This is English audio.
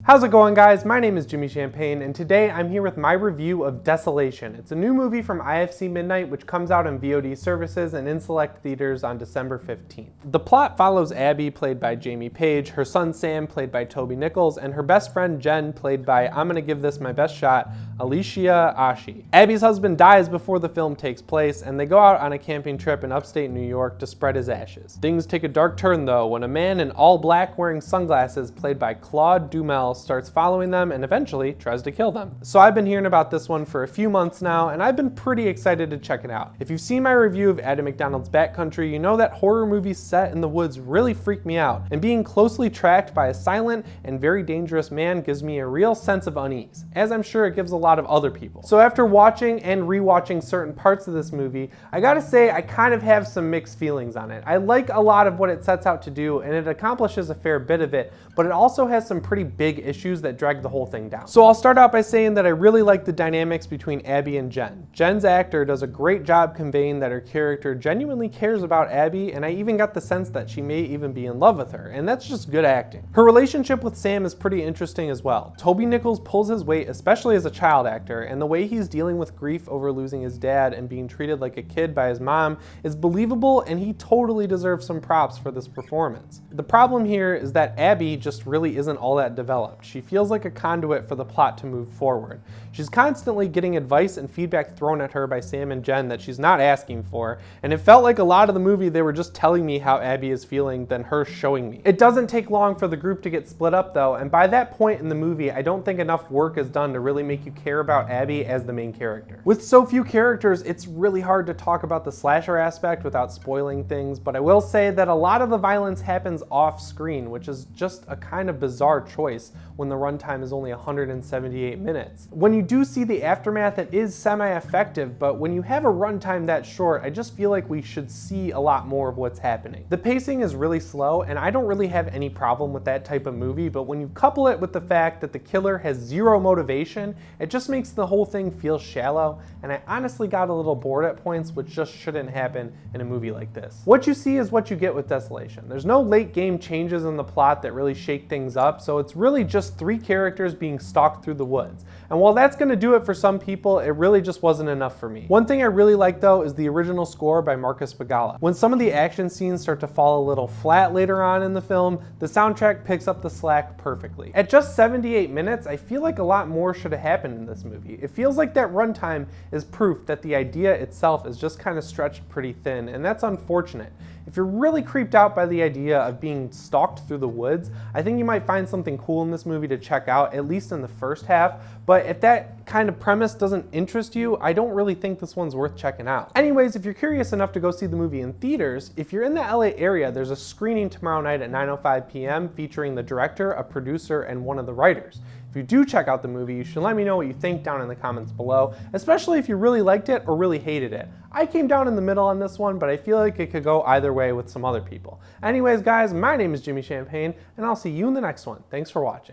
How's it going, guys? My name is Jimmy Champane, and today I'm here with my review of Desolation. It's a new movie from IFC Midnight, which comes out on VOD services and in select theaters on December 15th. The plot follows Abby, played by Jamie Page, her son Sam, played by Toby Nichols, and her best friend Jen, played by, I'm gonna give this my best shot, Alicia Ashi. Abby's husband dies before the film takes place, and they go out on a camping trip in upstate New York to spread his ashes. Things take a dark turn, though, when a man in all black wearing sunglasses, played by Claude Dumel, starts following them and eventually tries to kill them. So I've been hearing about this one for a few months now, and I've been pretty excited to check it out. If you've seen my review of Adam McDonald's Backcountry, you know that horror movies set in the woods really freak me out, and being closely tracked by a silent and very dangerous man gives me a real sense of unease, as I'm sure it gives a lot of other people. So after watching and rewatching certain parts of this movie, I gotta say I kind of have some mixed feelings on it. I like a lot of what it sets out to do, and it accomplishes a fair bit of it, but it also has some pretty big issues that drag the whole thing down. So I'll start out by saying that I really like the dynamics between Abby and Jen. Jen's actor does a great job conveying that her character genuinely cares about Abby, and I even got the sense that she may even be in love with her, and that's just good acting. Her relationship with Sam is pretty interesting as well. Toby Nichols pulls his weight, especially as a child actor, and the way he's dealing with grief over losing his dad and being treated like a kid by his mom is believable, and he totally deserves some props for this performance. The problem here is that Abby just really isn't all that developed. She feels like a conduit for the plot to move forward. She's constantly getting advice and feedback thrown at her by Sam and Jen that she's not asking for, and it felt like a lot of the movie they were just telling me how Abby is feeling than her showing me. It doesn't take long for the group to get split up though, and by that point in the movie I don't think enough work is done to really make you care about Abby as the main character. With so few characters, it's really hard to talk about the slasher aspect without spoiling things, but I will say that a lot of the violence happens off screen, which is just a kind of bizarre choice when the runtime is only 178 minutes. When you do see the aftermath, it is semi-effective, but when you have a runtime that short, I just feel like we should see a lot more of what's happening. The pacing is really slow, and I don't really have any problem with that type of movie, but when you couple it with the fact that the killer has zero motivation, it just makes the whole thing feel shallow, and I honestly got a little bored at points, which just shouldn't happen in a movie like this. What you see is what you get with Desolation. There's no late game changes in the plot that really shake things up, so it's really just three characters being stalked through the woods. And while that's gonna do it for some people, it really just wasn't enough for me. One thing I really like though is the original score by Marcus Bagala. When some of the action scenes start to fall a little flat later on in the film, the soundtrack picks up the slack perfectly. At just 78 minutes, I feel like a lot more should have happened in this movie. It feels like that runtime is proof that the idea itself is just kind of stretched pretty thin, and that's unfortunate. If you're really creeped out by the idea of being stalked through the woods, I think you might find something cool in this movie to check out, at least in the first half, but if that kind of premise doesn't interest you, I don't really think this one's worth checking out. Anyways, if you're curious enough to go see the movie in theaters, if you're in the LA area, there's a screening tomorrow night at 9:05 p.m. featuring the director, a producer, and one of the writers. If you do check out the movie, you should let me know what you think down in the comments below, especially if you really liked it or really hated it. I came down in the middle on this one, but I feel like it could go either way with some other people. Anyways, guys, my name is Jimmy Champane, and I'll see you in the next one. Thanks for watching.